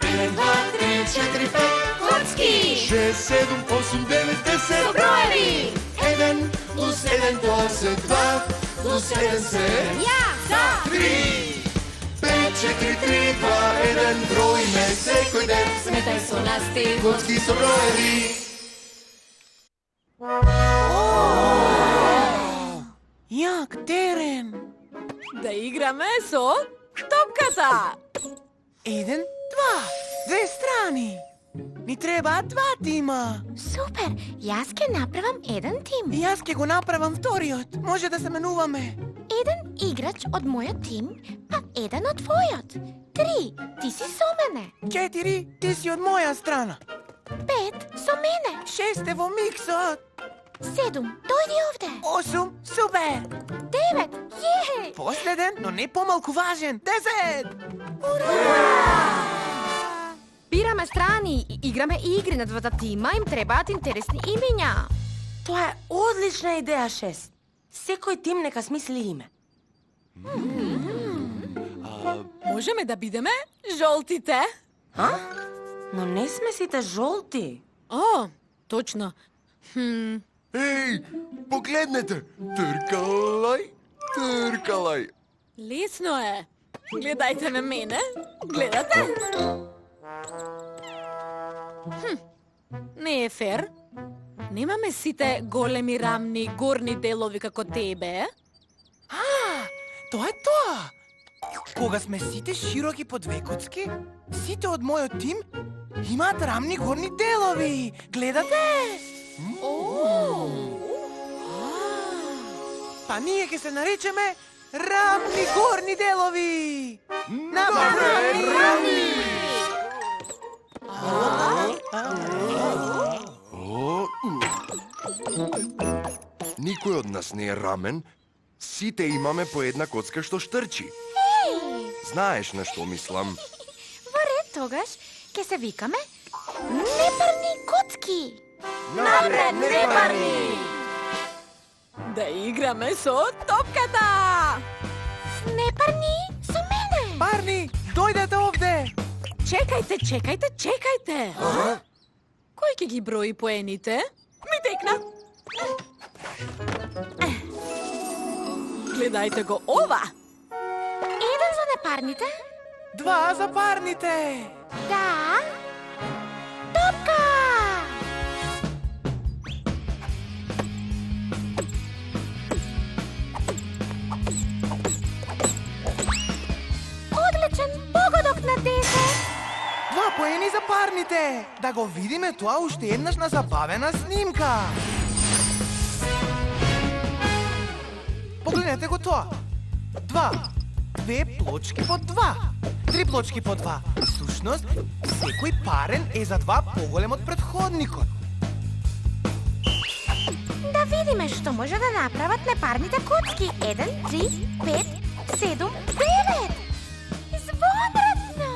1, 2, 3, 4, 5. Коцки! 6, 7, 8, 9, 10. Со броеви! 1 плюс 1 тоа 2 плюс 1 се Ја! За! 3. 5, 4, 3, 2, 1. Броиме секој ден. Сметај со нас ти! Коцки со броеви. Јак терен. Да играме со топката. 1, 2, две страни. Ни требаат 2 тима. Супер! Јас ќе направам еден тим. И јас ќе го направам вториот. Може да се менуваме. Еден играч од мојот тим, а еден од твојот. 3, ти си со мене. 4, ти си од моја страна. 5, со мене. 6 е во миксот. 7, дојди овде. 8, супер. 9, је! Последен, но не помалку важен. 10. Бираме страни и играме игри на двата тима, им требаат интересни имиња. Тоа е одлична идеја, 6. Секој тим нека смисли име. Можеме да бидеме жолтите. А? Но не сме сите жолти. О, точно. Еј, погледнете. Тркалај, тркалај. Лесно е. Гледајте ме мене. Гледате? Не е фер. Немаме сите големи рамни горни делови како тебе. Тоа е тоа. Кога сме сите широки по две коцки, сите од мојот тим имаат рамни горни делови. Гледате? Па ние ќе се наречеме рамни горни делови. Напред, рамни! Никој од нас не е рамен. Сите имаме по една коцка што штрчи. Знаеш на што мислам? Во ред тогаш ќе се викаме непарни коцки. Напред, непарни! Да играме со топката. Непарни со мене. Парни, дојдете овде. Чекајте. Кој ќе ги брои поените? Ми текна. Гледајте го ова. Еден за непарните. 2 за парните. Да. Топка! Одличен погодок на 10. 2 поени за парните. Да го видиме тоа уште еднаш на забавена снимка. Погледнете го тоа. 2 плочки по 2. 3 плочки по 2. Всушност, секој парен е за 2 поголем од претходникот. Да видиме што може да направат непарните коцки. 1, 3, 5, 7, 9. Извонредно!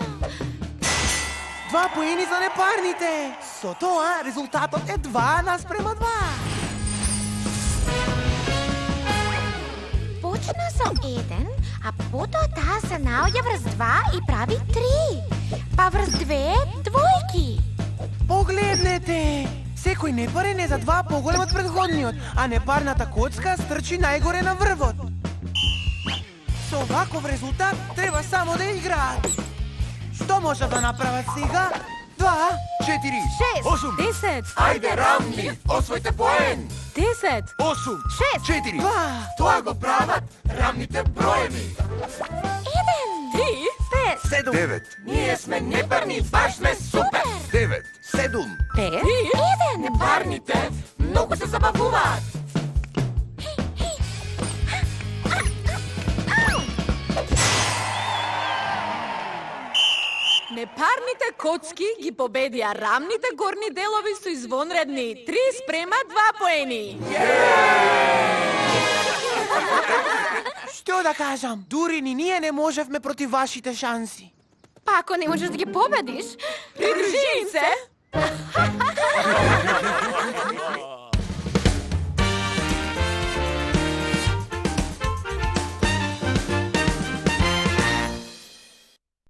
2 поени за непарните. Со тоа, резултатот е 2 наспрема 2. Почна со 1, а потоа таа се наоѓа врз 2 и прави 3. Па врз 2 двојки. Погледнете! Секој непарен е за 2 поголем од претходниот, а непарната коцка стрчи најгоре на врвот. Со ваков резултат треба само да играат. Што може да направат сега? 2, 4, 6, 8. 10, Ајде, рамни, освојте поен. 10, 8, 4. 2, Тоа го прават рамните броеви. 3, 5, 9. Ние сме непарни, баш сме супер. 9, 7. 5. 1. Непарните многу се забавуваат. Непарните коцки ги победија рамните горни делови со извонредни 3:2 поени. што да кажам? Дури ни ние не можевме против вашите шанси. Па ако не можеш да ги победиш, Придружи се!